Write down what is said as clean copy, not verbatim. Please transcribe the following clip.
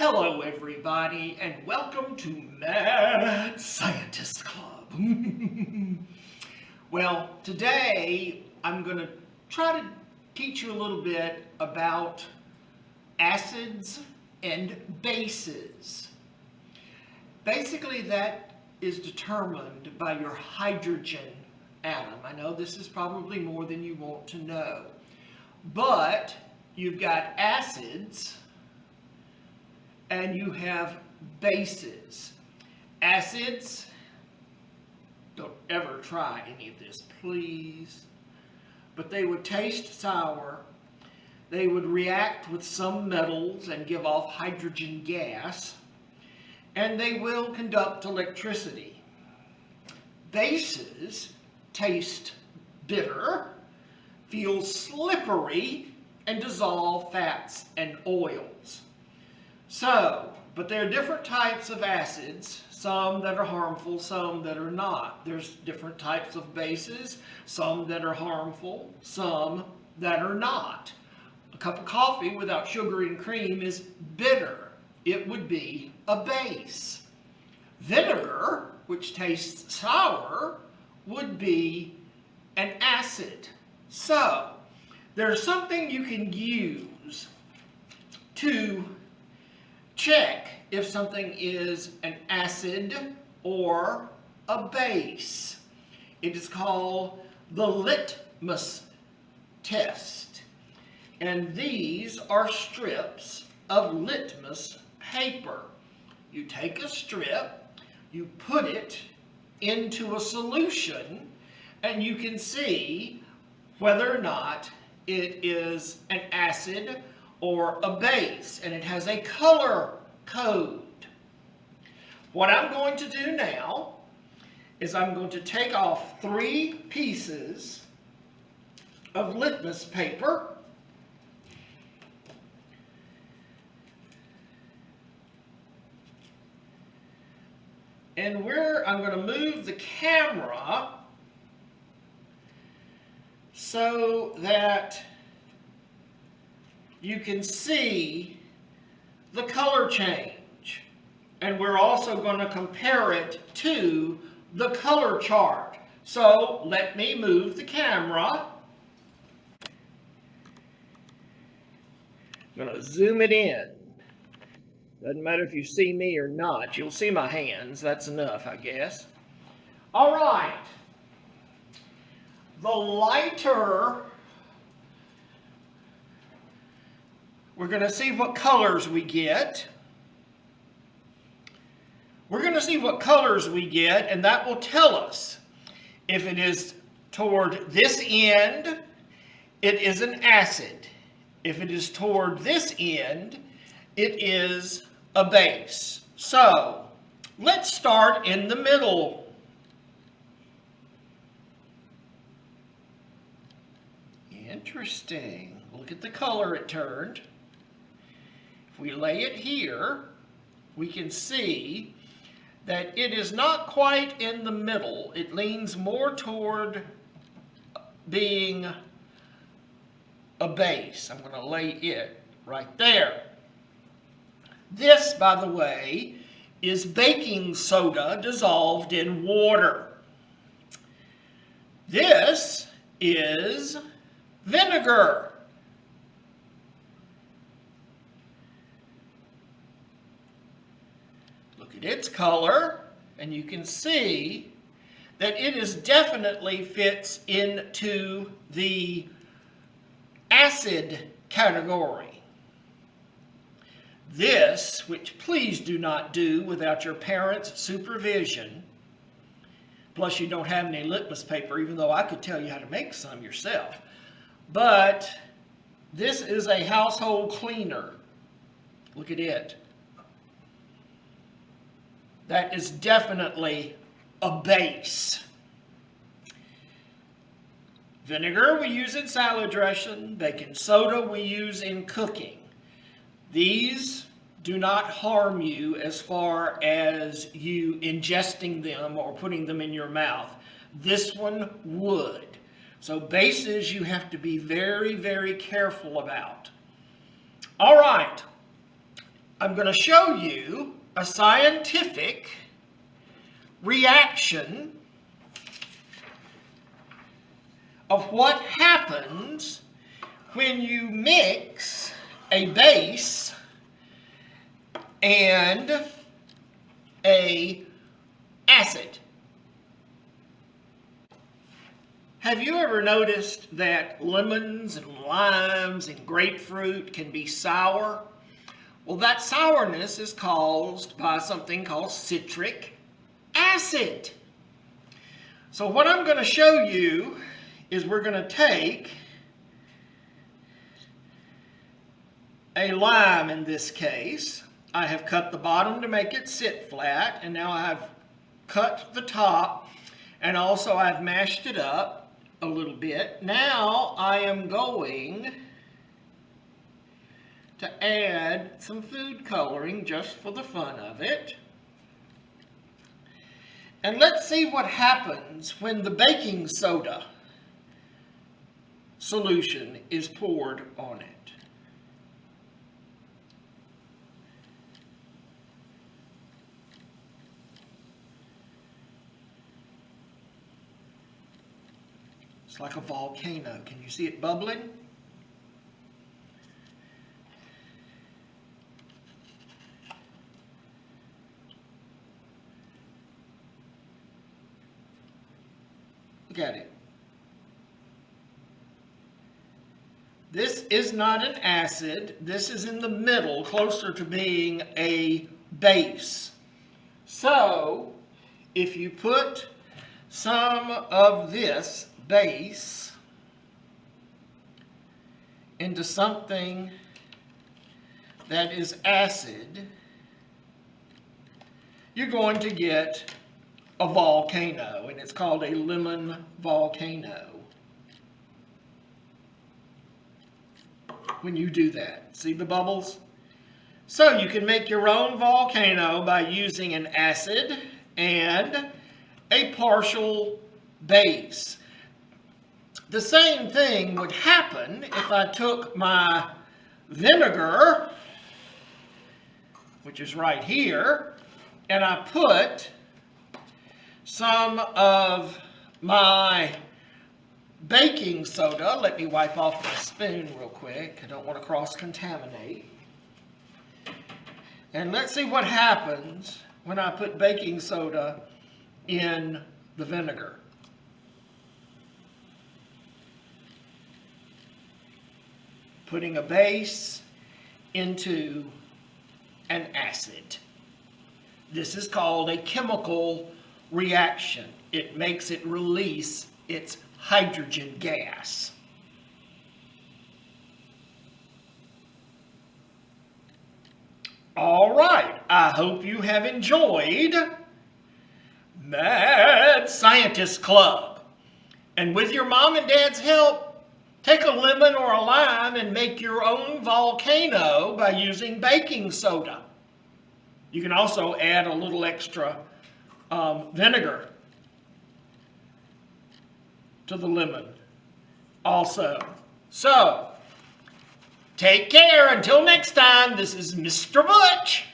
Hello everybody and welcome to Mad Scientist Club. Well, today I'm going to try to teach you a little bit about acids and bases. Basically that is determined by your hydrogen atom. I know this is probably more than you want to know, but you've got acids and you have bases. Acids, don't ever try any of this, please. But they would taste sour. They would react with some metals and give off hydrogen gas. And they will conduct electricity. Bases taste bitter, feel slippery, and dissolve fats and oils. So, but there are different types of acids, some that are harmful, some that are not. There's different types of bases, some that are harmful, some that are not. A cup of coffee without sugar and cream is bitter. It would be a base. Vinegar, which tastes sour, would be an acid. So, there's something you can use to check if something is an acid or a base. It is called the Litmus Test. And these are strips of litmus paper. You take a strip, you put it into a solution, and you can see whether or not it is an acid or a base, and it has a color code. What I'm going to do now is I'm going to take off 3 pieces of litmus paper. And I'm going to move the camera so that you can see the color change. And we're also going to compare it to the color chart. So let me move the camera. I'm going to zoom it in. Doesn't matter if you see me or not. You'll see my hands. That's enough, I guess. All right. The lighter, we're going to see what colors we get. We're going to see what colors we get, and that will tell us if it is toward this end, it is an acid. If it is toward this end, it is a base. So, let's start in the middle. Interesting. Look at the color it turned. If we lay it here, we can see that it is not quite in the middle. It leans more toward being a base. I'm going to lay it right there. This, by the way, is baking soda dissolved in water. This is vinegar. Look at its color, and you can see that it is definitely fits into the acid category. This, which please do not do without your parents' supervision, plus you don't have any litmus paper, even though I could tell you how to make some yourself. But this is a household cleaner. Look at it. That is definitely a base. Vinegar we use in salad dressing. Baking soda we use in cooking. These do not harm you as far as you ingesting them or putting them in your mouth. This one would. So bases you have to be very, very careful about. All right. I'm going to show you a scientific reaction of what happens when you mix a base and an acid. Have you ever noticed that lemons and limes and grapefruit can be sour? Well, that sourness is caused by something called citric acid. So what I'm going to show you is we're going to take a lime in this case. I have cut the bottom to make it sit flat, and now I have cut the top, and also I've mashed it up a little bit. Now I am going to add some food coloring just for the fun of it. And let's see what happens when the baking soda solution is poured on it. It's like a volcano. Can you see it bubbling? Look at it. This is not an acid. This is in the middle, closer to being a base. So, if you put some of this base into something that is acid, you're going to get a volcano, and it's called a lemon volcano. When you do that, see the bubbles? So you can make your own volcano by using an acid and a partial base. The same thing would happen if I took my vinegar, which is right here, and I put some of my baking soda. Let me wipe off my spoon real quick. I don't want to cross-contaminate. And let's see what happens when I put baking soda in the vinegar. Putting a base into an acid. This is called a chemical reaction. It makes it release its hydrogen gas. All right, I hope you have enjoyed Mad Scientist Club. And with your mom and dad's help, take a lemon or a lime and make your own volcano by using baking soda. You can also add a little extra vinegar to the lemon also. So, take care until next time. This is Mr. Butch.